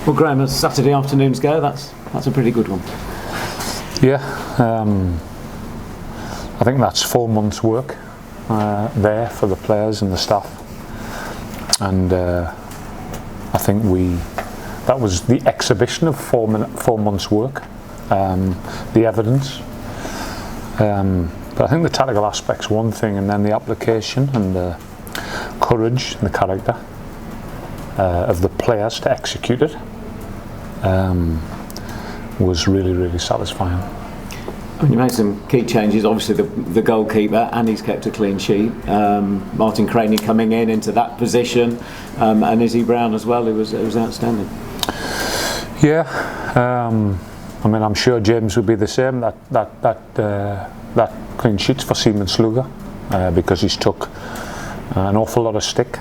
Well, Graeme, as Saturday afternoons go, that's a pretty good one. Yeah, I think that's 4 months' work there for the players and the staff, and I think that was the exhibition of 4 months' work, the evidence. But I think the tactical aspect's one thing, and then the application and the courage and the character of the players to execute it was really, really satisfying. I mean, you made some key changes, obviously the goalkeeper, and he's kept a clean sheet. Martin Craney coming into that position, and Izzy Brown as well, who was outstanding. Yeah, I mean, I'm sure James would be the same. That clean sheet's for Seaman Sluga, because he's took an awful lot of stick,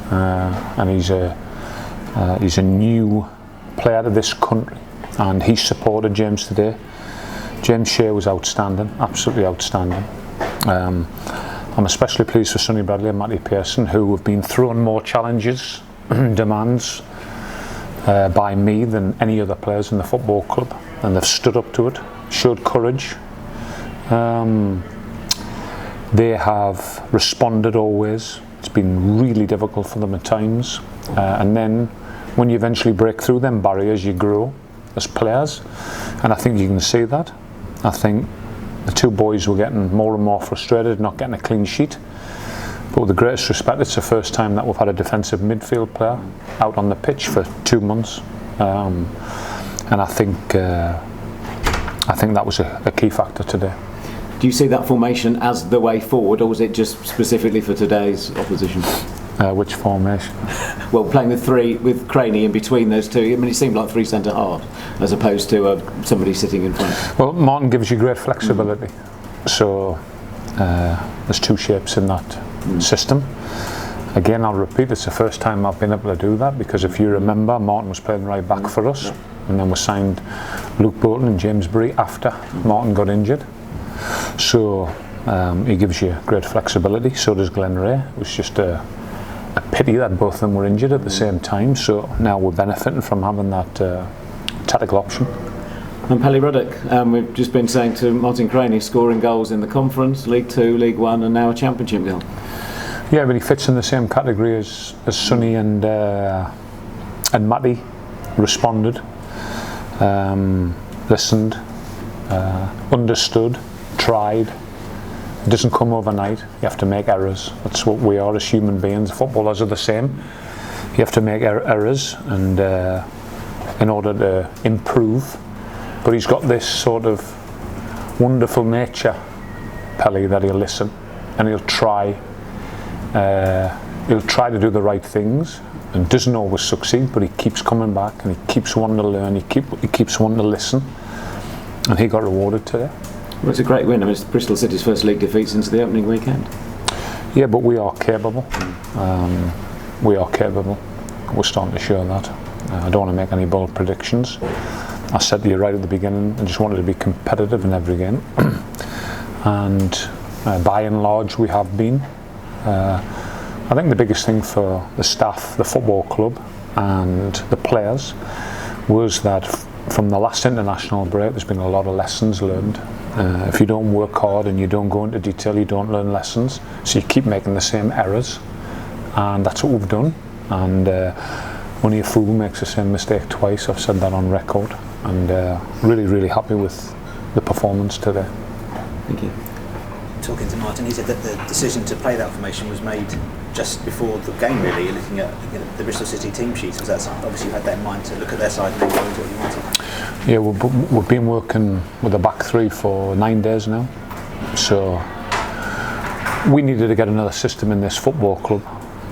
and he's a new player to this country, and he supported James today. James Shea was outstanding, absolutely outstanding. I'm especially pleased for Sonny Bradley and Matty Pearson, who have been thrown more challenges, demands by me than any other players in the football club, and they've stood up to it, showed courage. They have responded always. It's been really difficult for them at times, and then when you eventually break through them barriers, you grow as players, and I think you can see that. I think the two boys were getting more and more frustrated, not getting a clean sheet. But with the greatest respect, it's the first time that we've had a defensive midfield player out on the pitch for 2 months, and I think that was a key factor today. Do you see that formation as the way forward, or was it just specifically for today's opposition? Which formation? Well, playing with three, with Craney in between those two. I mean, it seemed like three centre halves as opposed to somebody sitting in front. Well, Martin gives you great flexibility. So there's two shapes in that system. Again, I'll repeat, it's the first time I've been able to do that, because if you remember, Martin was playing right back for us, and then we signed Luke Bolton and James Bree after Martin got injured. So he gives you great flexibility. So does Glenn Ray. It was just a pity that both of them were injured at the same time, so now we're benefiting from having that tactical option. And Pelly Ruddock, we've just been saying to Martin Craney, scoring goals in the Conference, League 2, League 1 and now a Championship goal. Yeah, but he fits in the same category as Sonny and Matty. Responded, listened, understood, tried. It doesn't come overnight. You have to make errors. That's what we are as human beings. Footballers are the same. You have to make errors, and in order to improve. But he's got this sort of wonderful nature, Pelly, that he'll listen and he'll try. He'll try to do the right things, and doesn't always succeed. But he keeps coming back, and he keeps wanting to learn. He keeps wanting to listen, and he got rewarded today. Well, it's a great win. I mean, it's Bristol City's first league defeat since the opening weekend. Yeah, but we are capable. We are capable. We're starting to show that. I don't want to make any bold predictions. I said to you right at the beginning, I just wanted to be competitive in every game. And by and large, we have been. I think the biggest thing for the staff, the football club, and the players was that from the last international break, there's been a lot of lessons learned. If you don't work hard and you don't go into detail, you don't learn lessons. So you keep making the same errors, and that's what we've done. And only a fool makes the same mistake twice. I've said that on record, and really, really happy with the performance today. Thank you. Talking to Martin, he said that the decision to play that formation was made just before the game, really. You're looking at the Bristol City team sheets. Was that obviously you had that in mind to look at their side and then go into what you wanted? Yeah, we've been working with a back three for 9 days now. So we needed to get another system in this football club.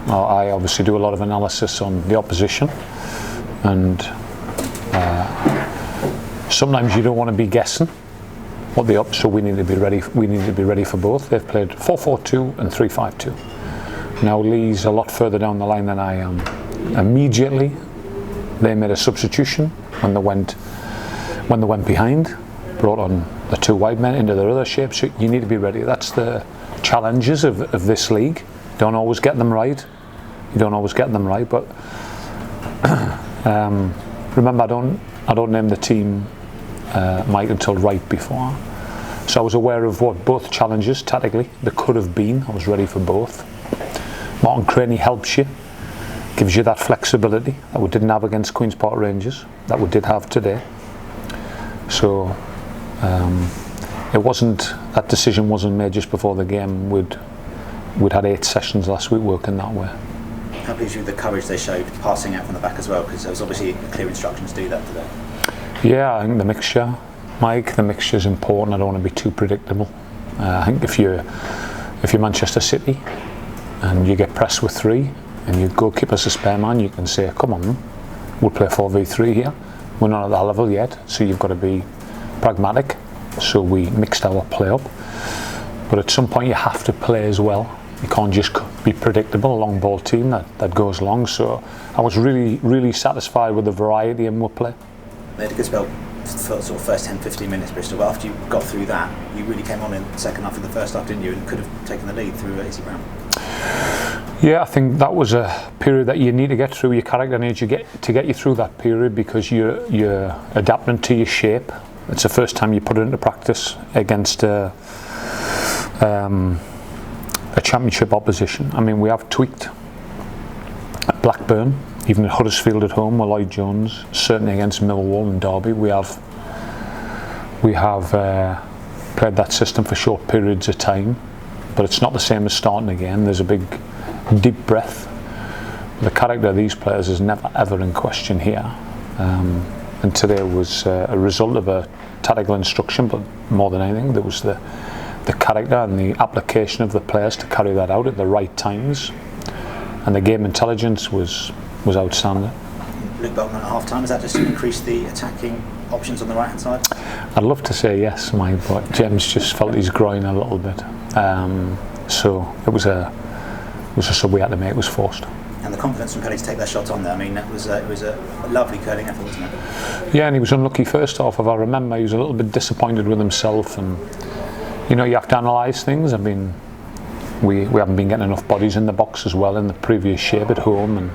I obviously do a lot of analysis on the opposition, and sometimes you don't want to be guessing what so we need to be ready. We need to be ready for both. They've played 4-4-2 and 3-5-2. Now Lee's a lot further down the line than I am. Immediately, they made a substitution when they went behind, brought on the two wide men into their other shape. So you need to be ready. That's the challenges of this league. Don't always get them right. You don't always get them right, but remember, I don't name the team, Mike, until right before. So I was aware of what both challenges tactically there could have been. I was ready for both. Martin Craney helps you, gives you that flexibility that we didn't have against Queen's Park Rangers, that we did have today. So that decision wasn't made just before the game. We'd had 8 sessions last week working that way. How pleased with the courage they showed passing out from the back as well, because there was obviously clear instructions to do that today. Yeah, I think the mixture, Mike, the mixture is important. I don't want to be too predictable. I think if you're Manchester City and you get pressed with 3 and your goalkeeper's a spare man, you can say, come on, we'll play 4v3 here. We're not at that level yet, so you've got to be pragmatic. So we mixed our play up. But at some point you have to play as well. You can't just be predictable, a long ball team that goes long. So I was really, really satisfied with the variety in our play. They had a good spell for sort of first 10-15 minutes, Bristol, but after you got through that, you really came on in the second half of the first half, didn't you, and could have taken the lead through Izzy Brown. Yeah, I think that was a period that you need to get through. Your character needs to get you through that period, because you're adapting to your shape. It's the first time you put it into practice against a championship opposition. I mean, we have tweaked at Blackburn, even at Huddersfield at home with Lloyd Jones, certainly against Millwall and Derby. We have played that system for short periods of time, but it's not the same as starting again. There's a big deep breath. The character of these players is never ever in question here, and today was a result of a tactical instruction, but more than anything there was the character and the application of the players to carry that out at the right times, and the game intelligence was outstanding. Luke Bolton at half time, has that just increased the attacking options on the right hand side? I'd love to say yes, Mike, but James just felt his groin a little bit, so it was a sub we had to make. It was forced. And the confidence from Kelly to take that shot on there, I mean, it was a lovely curling effort, wasn't it? Yeah, and he was unlucky first half, if I remember. He was a little bit disappointed with himself, and you know, you have to analyse things. I mean, we haven't been getting enough bodies in the box as well in the previous shape at home, and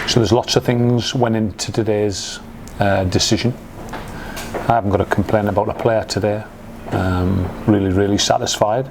so there's lots of things went into today's decision. I haven't got a complaint about a player today. Really, really satisfied.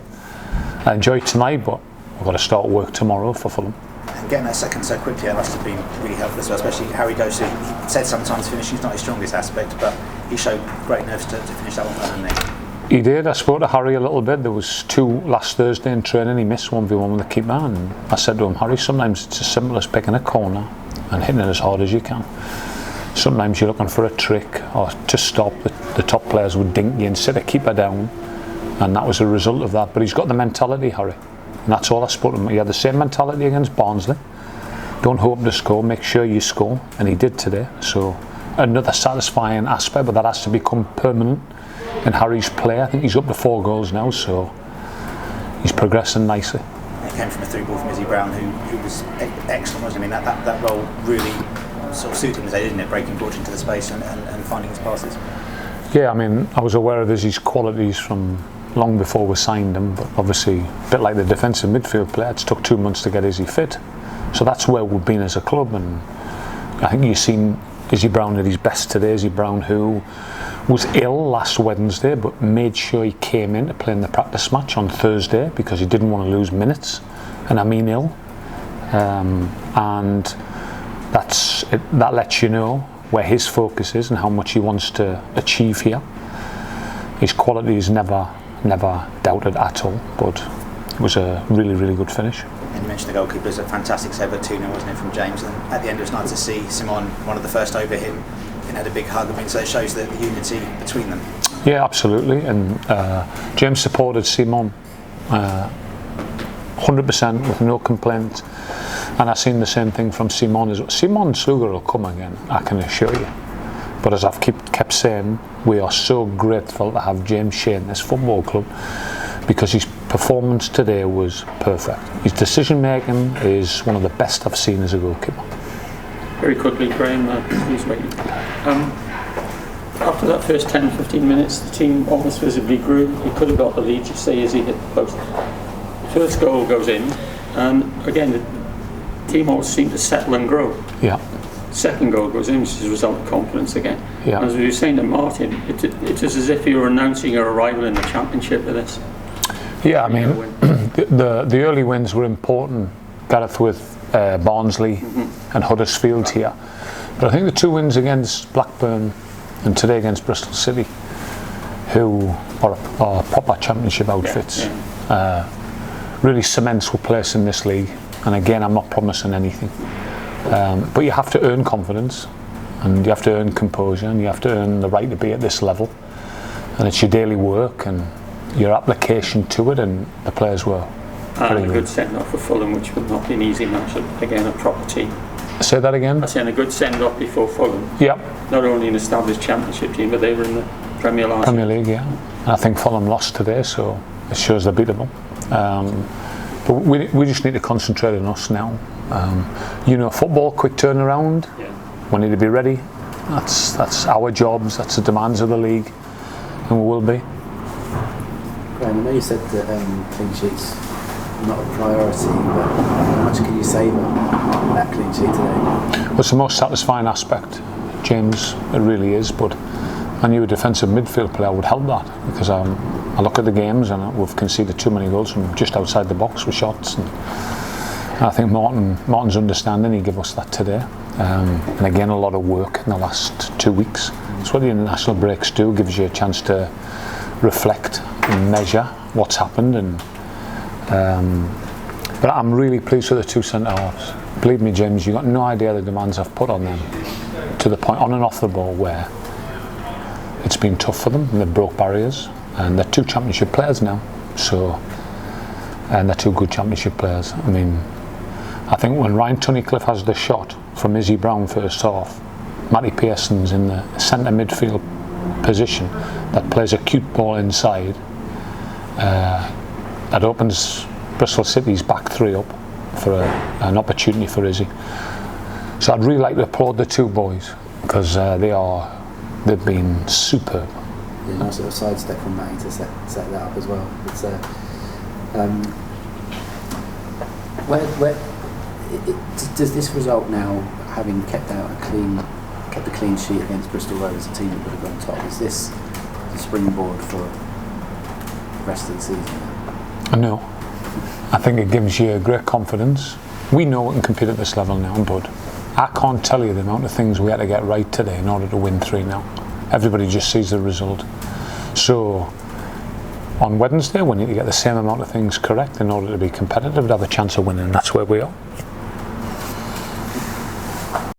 I enjoyed tonight, but I've got to start work tomorrow for Fulham. And getting that second so quickly, that must have been really helpful as well, especially Harry goes to, he said sometimes finishing is not his strongest aspect, but he showed great nerves to finish that one, didn't he? He did. I spoke to Harry a little bit. There was 2 last Thursday in training. He missed 1v1 with the keeper, and I said to him, Harry, sometimes it's as simple as picking a corner and hitting it as hard as you can. Sometimes you're looking for a trick or to stop. The top players would dink you and sit a keeper down, and that was a result of that. But he's got the mentality, Harry, and that's all I spoke to him. He had the same mentality against Barnsley. Don't hope to score, make sure you score, and he did today. So another satisfying aspect, but that has to become permanent in Harry's play. I think he's up to 4 goals now, so he's progressing nicely. It came from a through ball from Izzy Brown, who was excellent, wasn't he? I mean, that role really sort of suited him today, didn't it? Breaking forward into the space and finding his passes. Yeah, I mean, I was aware of Izzy's qualities from long before we signed him, but obviously, a bit like the defensive midfield player, it's took 2 months to get Izzy fit. So that's where we've been as a club, and I think you've seen Izzy Brown at his best today. Izzy Brown, who was ill last Wednesday, but made sure he came in to play in the practice match on Thursday because he didn't want to lose minutes, and I mean ill. And that lets you know where his focus is and how much he wants to achieve here. His quality is never doubted at all, but it was a really, really good finish. And you mentioned the goalkeeper's a fantastic save at 2-0, wasn't it, from James? And at the end it was nice to see Simon, one of the first over him, and had a big hug. I mean, so it shows the unity between them. Yeah, absolutely. And James supported Simon 100% with no complaint. And I've seen the same thing from Simon as well. Simon Sluger will come again, I can assure you. But as I've kept saying, we are so grateful to have James Shea in this football club, because his performance today was perfect. His decision making is one of the best I've seen as a goalkeeper. Very quickly, Graeme, please wait. After that first 10-15 minutes, the team almost visibly grew. He could have got the lead, just say as he hit the post. The first goal goes in, and again, the team always seemed to settle and grow. Yeah. second goal goes in, which is a result of confidence again. Yeah. As we were saying to Martin, it is as if you were announcing your arrival in the Championship with this. Yeah, I mean, the early wins were important, Gareth, with Barnsley and Huddersfield here. But I think the 2 wins against Blackburn and today against Bristol City, who are proper Championship outfits, really cements our place in this league. And again, I'm not promising anything. But you have to earn confidence, and you have to earn composure, and you have to earn the right to be at this level. And it's your daily work and your application to it, and the players were and a good send-off for Fulham, which would not be an easy match. Again, a proper team. Say that again? I saying a good send-off before Fulham. Yep. Not only an established Championship team, but they were in the Premier League, yeah. And I think Fulham lost today, so it shows they're beatable. But we just need to concentrate on us now. Football, quick turnaround. Yeah. We need to be ready. That's our jobs. That's the demands of the league, and we will be. Graeme, I know you said that clean sheets not a priority, but how much can you savour that clean sheet today? Well, it's the most satisfying aspect, James. It really is. But I knew a defensive midfield player would help that, because I look at the games and we've conceded too many goals from just outside the box with shots. And I think Martin's understanding, he gave us that today. And again, a lot of work in the last 2 weeks. That's what the international breaks do. Gives you a chance to reflect and measure what's happened. And but I'm really pleased with the 2 centre halves. Believe me, James, you've got no idea the demands I've put on them, to the point on and off the ball where it's been tough for them, and they've broke barriers. And they're 2 Championship players now, and they're 2 good Championship players. I mean, I think when Ryan Tunnicliffe has the shot from Izzy Brown first half, Matty Pearson's in the centre midfield position that plays a cute ball inside, that opens Bristol City's back 3 up for an opportunity for Izzy. So I'd really like to applaud the 2 boys, because they've been superb. Yeah, nice little sidestep from Matty to set that up as well. It's does this result now, having kept the clean sheet against Bristol Rovers, a team that would have gone top, is this the springboard for the rest of the season? No, I think it gives you great confidence. We know we can compete at this level now, but I can't tell you the amount of things we had to get right today in order to win 3 now. Everybody just sees the result. So on Wednesday we need to get the same amount of things correct in order to be competitive, to have a chance of winning, and that's where we are.